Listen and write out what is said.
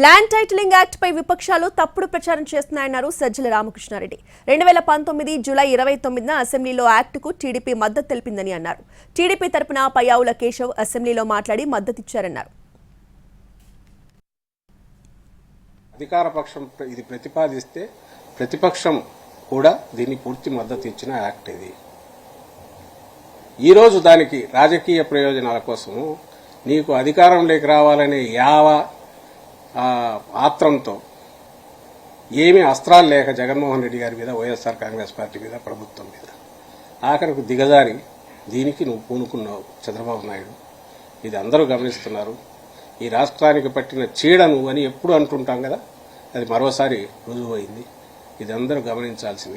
Land titling act పై విపక్షాలు తప్పుడు ప్రచారం చేస్తున్నాయన్నారు సజ్జల రామకృష్ణారెడ్డి. 2019 జూలై 29న అసెంబ్లీలో యాక్టుకు టీడీపీ మద్దతు తెలిపిందని అన్నారు. టీడీపీ తరపున పయ్యావుల కేశవ్ అసెంబ్లీలో మాట్లాడి మద్దతిచ్చారన్నారు. అధికార పక్షం ఇది ప్రతిపాదిస్తే ప్రతిపక్షం కూడా దీన్ని పూర్తి మద్దతు ఇచ్చిన యాక్ట్ ఇది. ఈరోజు దానికి రాజకీయ ప్రయోజనాల కోసము నీకు అధికారంలోకి రావాలనే ఆత్రంతో ఏమీ అస్త్రాలు లేక జగన్మోహన్ రెడ్డి గారి మీద, వైఎస్ఆర్ కాంగ్రెస్ పార్టీ మీద, ప్రభుత్వం మీద ఆఖరికి దిగజారి దీనికి నువ్వు పూనుకున్నావు చంద్రబాబు నాయుడు. ఇది అందరూ గమనిస్తున్నారు. ఈ రాష్ట్రానికి పట్టిన చీడ నువ్వు అని ఎప్పుడు అంటుంటాం కదా, అది మరోసారి రుజువైంది. ఇది అందరూ గమనించాల్సింది.